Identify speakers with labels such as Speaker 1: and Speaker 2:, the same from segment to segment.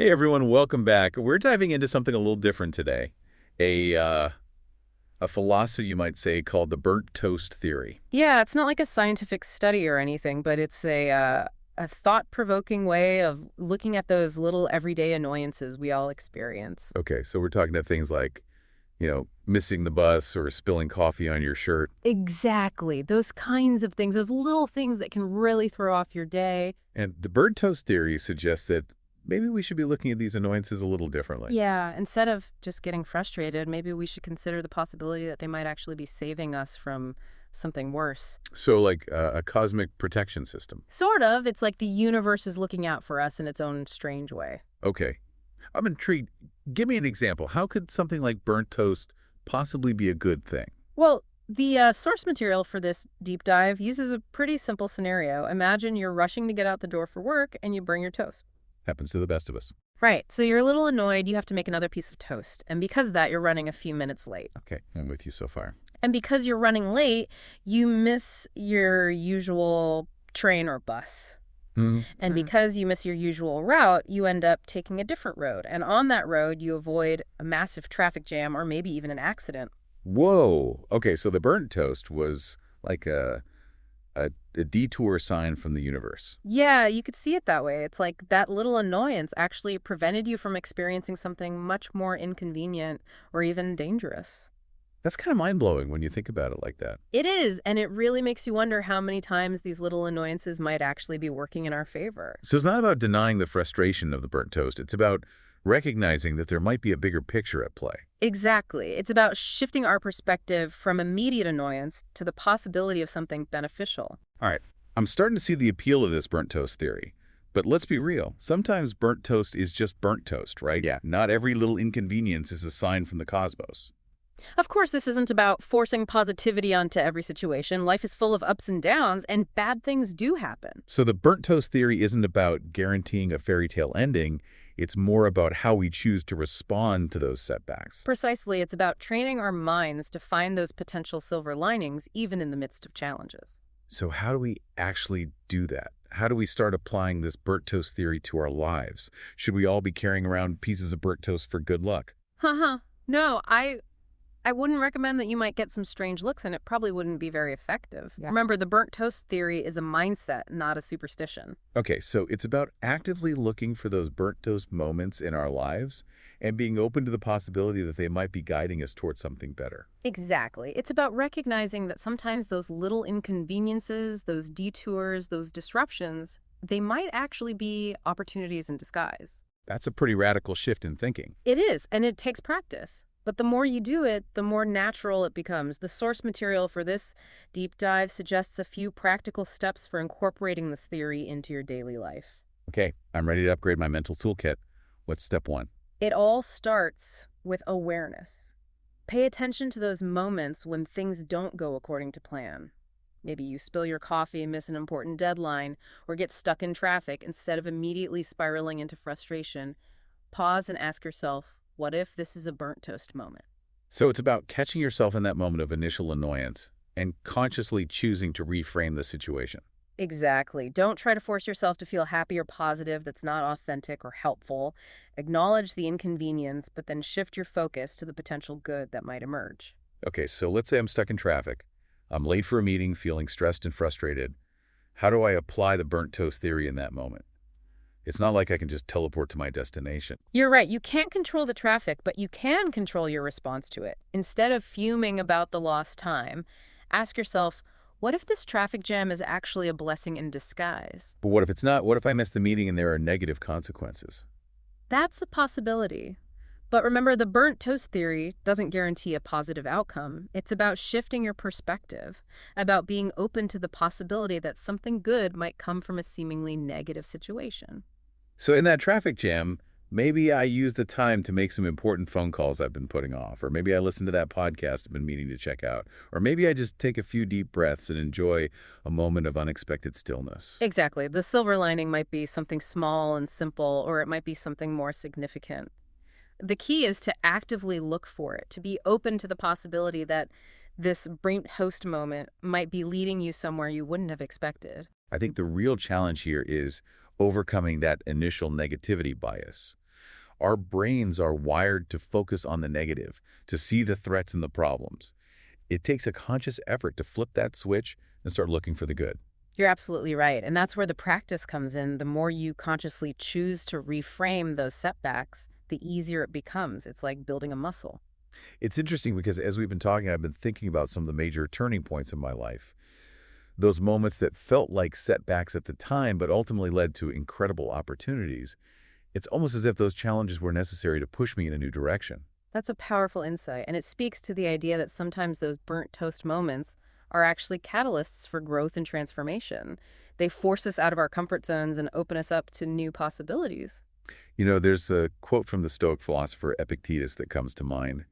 Speaker 1: Hey everyone, welcome back. We're diving into something a little different today. A uh, a philosophy you might say called the burnt toast theory.
Speaker 2: Yeah, it's not like a scientific study or anything, but it's a thought-provoking way of looking at those little everyday annoyances we all experience.
Speaker 1: Okay, so we're talking about things like, missing the bus or spilling coffee on your shirt.
Speaker 2: Exactly. Those kinds of things, those little things that can really throw off your day.
Speaker 1: And the burnt toast theory suggests that maybe we should be looking at these annoyances a little differently.
Speaker 2: Yeah, instead of just getting frustrated, maybe we should consider the possibility that they might actually be saving us from something worse.
Speaker 1: So like a cosmic protection system.
Speaker 2: Sort of. It's like the universe is looking out for us in its own strange way.
Speaker 1: Okay, I'm intrigued. Give me an example. How could something like burnt toast possibly be a good thing?
Speaker 2: Well, the source material for this deep dive uses a pretty simple scenario. Imagine you're rushing to get out the door for work and you burn your toast.
Speaker 1: Happens to the best of us.
Speaker 2: Right, so you're a little annoyed, you have to make another piece of toast. And because of that, you're running a few minutes late.
Speaker 1: Okay, I'm with you so far.
Speaker 2: And because you're running late, you miss your usual train or bus. And because you miss your usual route, you end up taking a different road. And on that road, you avoid a massive traffic jam or maybe even an accident.
Speaker 1: Whoa. Okay, so the burnt toast was like a detour sign from the universe.
Speaker 2: Yeah, you could see it that way. It's like that little annoyance actually prevented you from experiencing something much more inconvenient or even dangerous.
Speaker 1: That's kind of mind-blowing when you think about it like that.
Speaker 2: It is, and it really makes you wonder how many times these little annoyances might actually be working in our favor.
Speaker 1: So it's not about denying the frustration of the burnt toast. It's about recognizing that there might be a bigger picture at play.
Speaker 2: Exactly. It's about shifting our perspective from immediate annoyance to the possibility of something beneficial.
Speaker 1: All right, I'm starting to see the appeal of this burnt toast theory. But let's be real. Sometimes burnt toast is just burnt toast, right?
Speaker 3: Yeah.
Speaker 1: Not every little inconvenience is a sign from the cosmos.
Speaker 2: Of course, this isn't about forcing positivity onto every situation. Life is full of ups and downs, and bad things do happen.
Speaker 1: So the burnt toast theory isn't about guaranteeing a fairy tale ending. It's more about how we choose to respond to those setbacks.
Speaker 2: Precisely, it's about training our minds to find those potential silver linings, even in the midst of challenges.
Speaker 1: So how do we actually do that? How do we start applying this burnt toast theory to our lives? Should we all be carrying around pieces of burnt toast for good luck?
Speaker 2: Haha. No, I wouldn't recommend that. You might get some strange looks, and it probably wouldn't be very effective. Yeah. Remember, the burnt toast theory is a mindset, not a superstition.
Speaker 1: Okay, so it's about actively looking for those burnt toast moments in our lives and being open to the possibility that they might be guiding us towards something better.
Speaker 2: Exactly. It's about recognizing that sometimes those little inconveniences, those detours, those disruptions, they might actually be opportunities in disguise.
Speaker 1: That's a pretty radical shift in thinking.
Speaker 2: It is, and it takes practice. But the more you do it, the more natural it becomes. The source material for this deep dive suggests a few practical steps for incorporating this theory into your daily life.
Speaker 1: Okay, I'm ready to upgrade my mental toolkit. What's step one?
Speaker 2: It all starts with awareness. Pay attention to those moments when things don't go according to plan. Maybe you spill your coffee and miss an important deadline, or get stuck in traffic. Instead of immediately spiraling into frustration, pause and ask yourself, what if this is a burnt toast moment?
Speaker 1: So it's about catching yourself in that moment of initial annoyance and consciously choosing to reframe the situation.
Speaker 2: Exactly. Don't try to force yourself to feel happy or positive that's not authentic or helpful. Acknowledge the inconvenience, but then shift your focus to the potential good that might emerge.
Speaker 1: Okay, so let's say I'm stuck in traffic. I'm late for a meeting, feeling stressed and frustrated. How do I apply the burnt toast theory in that moment? It's not like I can just teleport to my destination.
Speaker 2: You're right. You can't control the traffic, but you can control your response to it. Instead of fuming about the lost time, ask yourself, what if this traffic jam is actually a blessing in disguise?
Speaker 1: But what if it's not? What if I miss the meeting and there are negative consequences?
Speaker 2: That's a possibility. But remember, the burnt toast theory doesn't guarantee a positive outcome. It's about shifting your perspective, about being open to the possibility that something good might come from a seemingly negative situation.
Speaker 1: So in that traffic jam, maybe I use the time to make some important phone calls I've been putting off, or maybe I listen to that podcast I've been meaning to check out, or maybe I just take a few deep breaths and enjoy a moment of unexpected stillness.
Speaker 2: Exactly. The silver lining might be something small and simple, or it might be something more significant. The key is to actively look for it, to be open to the possibility that this burnt toast moment might be leading you somewhere you wouldn't have expected.
Speaker 1: I think the real challenge here is overcoming that initial negativity bias. Our brains are wired to focus on the negative, to see the threats and the problems. It takes a conscious effort to flip that switch and start looking for the good.
Speaker 2: You're absolutely right. And that's where the practice comes in. The more you consciously choose to reframe those setbacks, the easier it becomes. It's like building a muscle.
Speaker 1: It's interesting because as we've been talking, I've been thinking about some of the major turning points in my life. Those moments that felt like setbacks at the time, but ultimately led to incredible opportunities. It's almost as if those challenges were necessary to push me in a new direction.
Speaker 2: That's a powerful insight, and it speaks to the idea that sometimes those burnt toast moments are actually catalysts for growth and transformation. They force us out of our comfort zones and open us up to new possibilities.
Speaker 1: There's a quote from the Stoic philosopher Epictetus that comes to mind.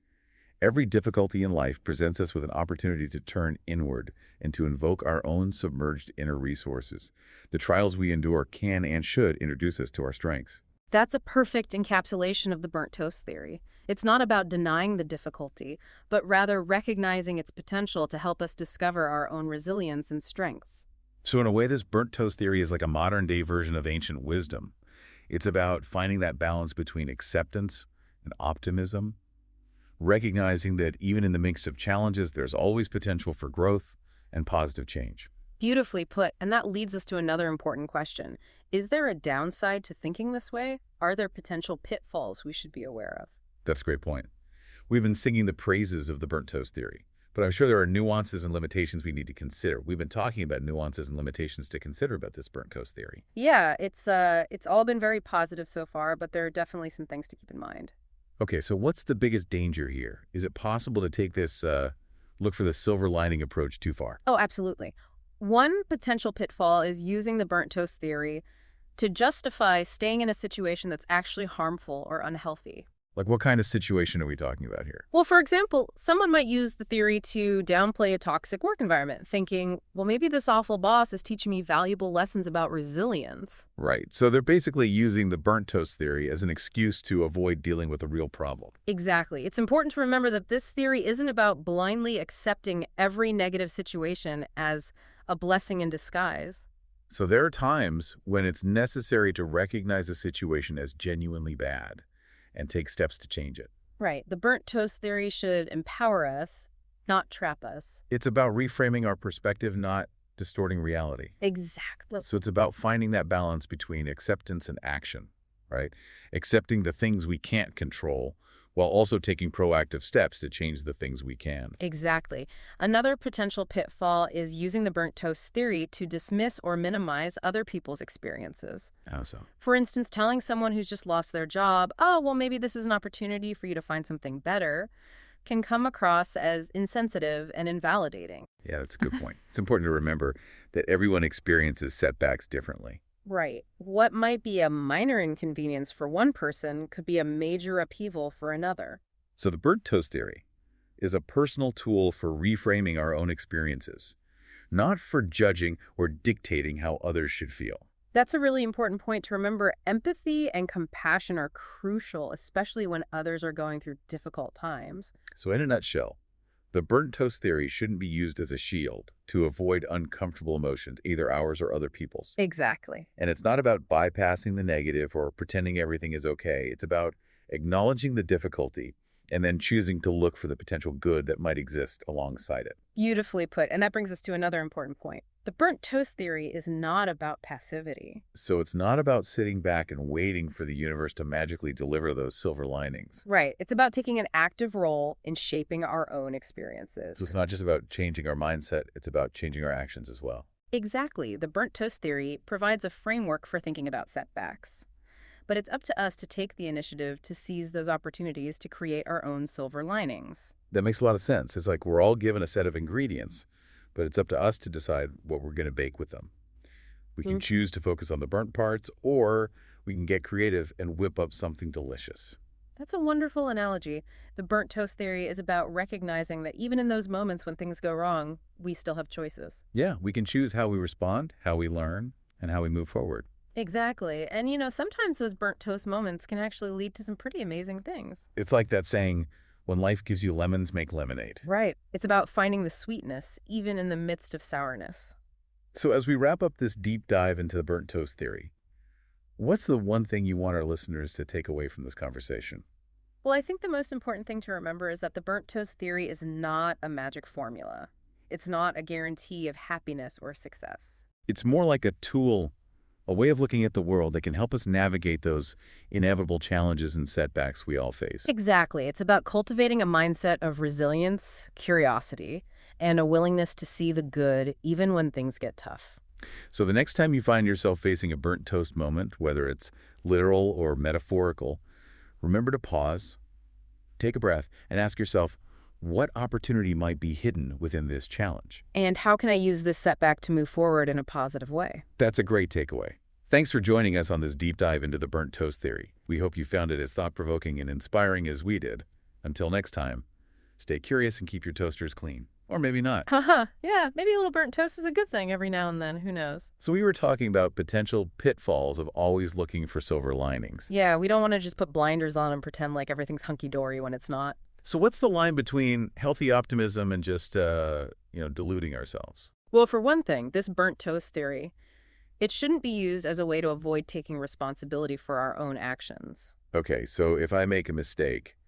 Speaker 1: Every difficulty in life presents us with an opportunity to turn inward and to invoke our own submerged inner resources. The trials we endure can and should introduce us to our strengths.
Speaker 2: That's a perfect encapsulation of the burnt toast theory. It's not about denying the difficulty, but rather recognizing its potential to help us discover our own resilience and strength.
Speaker 1: So in a way, this burnt toast theory is like a modern-day version of ancient wisdom. It's about finding that balance between acceptance and optimism, recognizing that even in the midst of challenges, there's always potential for growth and positive change.
Speaker 2: Beautifully put, and that leads us to another important question. Is there a downside to thinking this way? Are there potential pitfalls we should be aware of?
Speaker 1: That's a great point. We've been singing the praises of the burnt toast theory, but I'm sure there are nuances and limitations we need to consider. We've been talking about nuances and limitations to consider about this burnt toast theory.
Speaker 2: Yeah, it's all been very positive so far, but there are definitely some things to keep in mind.
Speaker 1: Okay, so what's the biggest danger here? Is it possible to take this look for the silver lining approach too far?
Speaker 2: Oh, absolutely. One potential pitfall is using the burnt toast theory to justify staying in a situation that's actually harmful or unhealthy.
Speaker 1: Like what kind of situation are we talking about here?
Speaker 2: Well, for example, someone might use the theory to downplay a toxic work environment, thinking, well, maybe this awful boss is teaching me valuable lessons about resilience.
Speaker 1: Right, so they're basically using the burnt toast theory as an excuse to avoid dealing with a real problem.
Speaker 2: Exactly. It's important to remember that this theory isn't about blindly accepting every negative situation as a blessing in disguise.
Speaker 1: So there are times when it's necessary to recognize a situation as genuinely bad and take steps to change it.
Speaker 2: Right. The burnt toast theory should empower us, not trap us.
Speaker 1: It's about reframing our perspective, not distorting reality.
Speaker 2: Exactly.
Speaker 1: So it's about finding that balance between acceptance and action, right? Accepting the things we can't control while also taking proactive steps to change the things we can.
Speaker 2: Exactly. Another potential pitfall is using the burnt toast theory to dismiss or minimize other people's experiences.
Speaker 1: How so?
Speaker 2: For instance, telling someone who's just lost their job, oh, well, maybe this is an opportunity for you to find something better, can come across as insensitive and invalidating.
Speaker 1: Yeah, that's a good point. It's important to remember that everyone experiences setbacks differently.
Speaker 2: Right. What might be a minor inconvenience for one person could be a major upheaval for another.
Speaker 1: So the burnt toast theory is a personal tool for reframing our own experiences, not for judging or dictating how others should feel.
Speaker 2: That's a really important point to remember. Empathy and compassion are crucial, especially when others are going through difficult times.
Speaker 1: So in a nutshell, the burnt toast theory shouldn't be used as a shield to avoid uncomfortable emotions, either ours or other people's.
Speaker 2: Exactly.
Speaker 1: And it's not about bypassing the negative or pretending everything is okay. It's about acknowledging the difficulty and then choosing to look for the potential good that might exist alongside it.
Speaker 2: Beautifully put. And that brings us to another important point. The burnt toast theory is not about passivity.
Speaker 1: So it's not about sitting back and waiting for the universe to magically deliver those silver linings.
Speaker 2: Right. It's about taking an active role in shaping our own experiences.
Speaker 1: So it's not just about changing our mindset, it's about changing our actions as well.
Speaker 2: Exactly. The burnt toast theory provides a framework for thinking about setbacks. But it's up to us to take the initiative to seize those opportunities to create our own silver linings.
Speaker 1: That makes a lot of sense. It's like we're all given a set of ingredients, but it's up to us to decide what we're going to bake with them. We can choose to focus on the burnt parts, or we can get creative and whip up something delicious.
Speaker 2: That's a wonderful analogy. The burnt toast theory is about recognizing that even in those moments when things go wrong, we still have choices.
Speaker 1: Yeah, we can choose how we respond, how we learn, and how we move forward.
Speaker 2: Exactly. And sometimes those burnt toast moments can actually lead to some pretty amazing things.
Speaker 1: It's like that saying, when life gives you lemons, make lemonade.
Speaker 2: Right. It's about finding the sweetness, even in the midst of sourness.
Speaker 1: So as we wrap up this deep dive into the burnt toast theory, What's the one thing you want our listeners to take away from this conversation?
Speaker 2: Well, I think the most important thing to remember is that the burnt toast theory is not a magic formula. It's not a guarantee of happiness or success.
Speaker 1: It's more like a tool, a way of looking at the world that can help us navigate those inevitable challenges and setbacks we all face.
Speaker 2: Exactly. It's about cultivating a mindset of resilience, curiosity, and a willingness to see the good even when things get tough.
Speaker 1: So the next time you find yourself facing a burnt toast moment, whether it's literal or metaphorical, remember to pause, take a breath, and ask yourself, what opportunity might be hidden within this challenge?
Speaker 2: And how can I use this setback to move forward in a positive way?
Speaker 1: That's a great takeaway. Thanks for joining us on this deep dive into the burnt toast theory. We hope you found it as thought-provoking and inspiring as we did. Until next time, stay curious and keep your toasters clean. Or maybe not.
Speaker 2: Haha, yeah, maybe a little burnt toast is a good thing every now and then, who knows?
Speaker 1: So we were talking about potential pitfalls of always looking for silver linings.
Speaker 2: Yeah, we don't want to just put blinders on and pretend like everything's hunky-dory when it's not.
Speaker 1: So what's the line between healthy optimism and just, deluding ourselves?
Speaker 2: Well, for one thing, this burnt toast theory, it shouldn't be used as a way to avoid taking responsibility for our own actions.
Speaker 1: Okay, so if I make a mistake,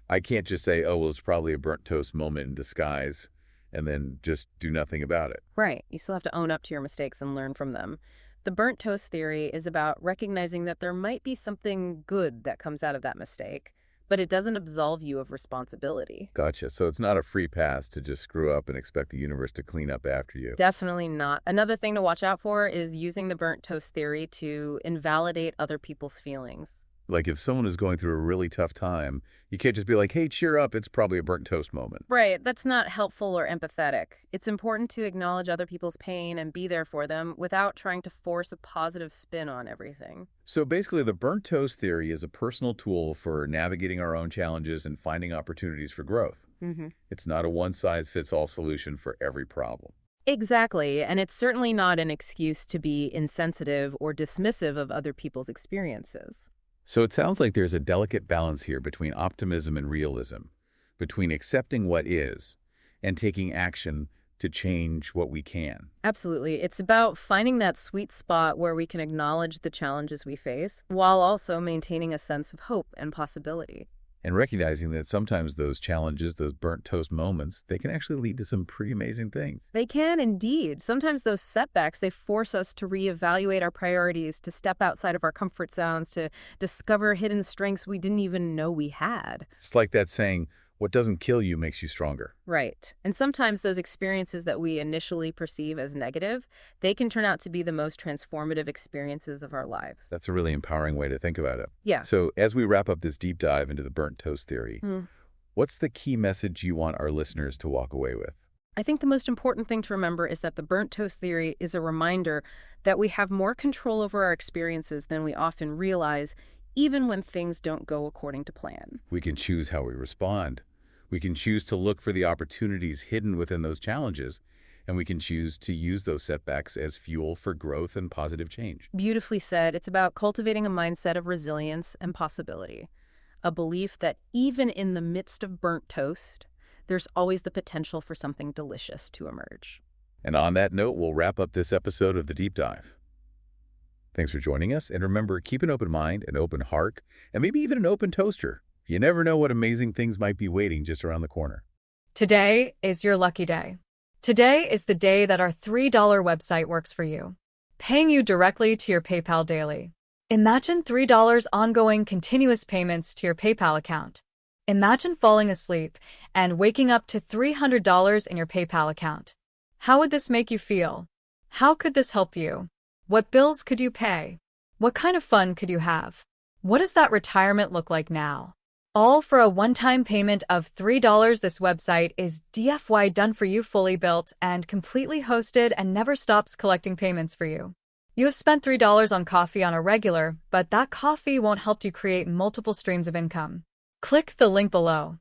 Speaker 1: I can't just say, oh, well, it's probably a burnt toast moment in disguise, and then just do nothing about it.
Speaker 2: Right. You still have to own up to your mistakes and learn from them. The burnt toast theory is about recognizing that there might be something good that comes out of that mistake, but it doesn't absolve you of responsibility.
Speaker 1: Gotcha. So it's not a free pass to just screw up and expect the universe to clean up after you.
Speaker 2: Definitely not. Another thing to watch out for is using the burnt toast theory to invalidate other people's feelings.
Speaker 1: Like if someone is going through a really tough time, you can't just be like, hey, cheer up, it's probably a burnt toast moment.
Speaker 2: Right, that's not helpful or empathetic. It's important to acknowledge other people's pain and be there for them without trying to force a positive spin on everything.
Speaker 1: So basically, the burnt toast theory is a personal tool for navigating our own challenges and finding opportunities for growth. It's not a one-size-fits-all solution for every problem.
Speaker 2: Exactly, and it's certainly not an excuse to be insensitive or dismissive of other people's experiences.
Speaker 1: So it sounds like there's a delicate balance here between optimism and realism, between accepting what is and taking action to change what we can.
Speaker 2: Absolutely. It's about finding that sweet spot where we can acknowledge the challenges we face while also maintaining a sense of hope and possibility.
Speaker 1: And recognizing that sometimes those challenges, those burnt toast moments, they can actually lead to some pretty amazing things.
Speaker 2: They can indeed. Sometimes those setbacks, they force us to reevaluate our priorities, to step outside of our comfort zones, to discover hidden strengths we didn't even know we had.
Speaker 1: It's like that saying, what doesn't kill you makes you stronger.
Speaker 2: Right. And sometimes those experiences that we initially perceive as negative, they can turn out to be the most transformative experiences of our lives.
Speaker 1: That's a really empowering way to think about it.
Speaker 2: Yeah.
Speaker 1: So as we wrap up this deep dive into the burnt toast theory, what's the key message you want our listeners to walk away with?
Speaker 2: I think the most important thing to remember is that the burnt toast theory is a reminder that we have more control over our experiences than we often realize, even when things don't go according to plan.
Speaker 1: We can choose how we respond. We can choose to look for the opportunities hidden within those challenges, and we can choose to use those setbacks as fuel for growth and positive change.
Speaker 2: Beautifully said. It's about cultivating a mindset of resilience and possibility, a belief that even in the midst of burnt toast, there's always the potential for something delicious to emerge.
Speaker 1: And on that note, we'll wrap up this episode of The Deep Dive. Thanks for joining us, and remember, keep an open mind, an open heart, and maybe even an open toaster. You never know what amazing things might be waiting just around the corner.
Speaker 3: Today is your lucky day. Today is the day that our $3 website works for you, paying you directly to your PayPal daily. Imagine $3 ongoing continuous payments to your PayPal account. Imagine falling asleep and waking up to $300 in your PayPal account. How would this make you feel? How could this help you? What bills could you pay? What kind of fun could you have? What does that retirement look like now? All for a one-time payment of $3. This website is DFY done for you, fully built and completely hosted, and never stops collecting payments for you. You have spent $3 on coffee on a regular, but that coffee won't help you create multiple streams of income. Click the link below.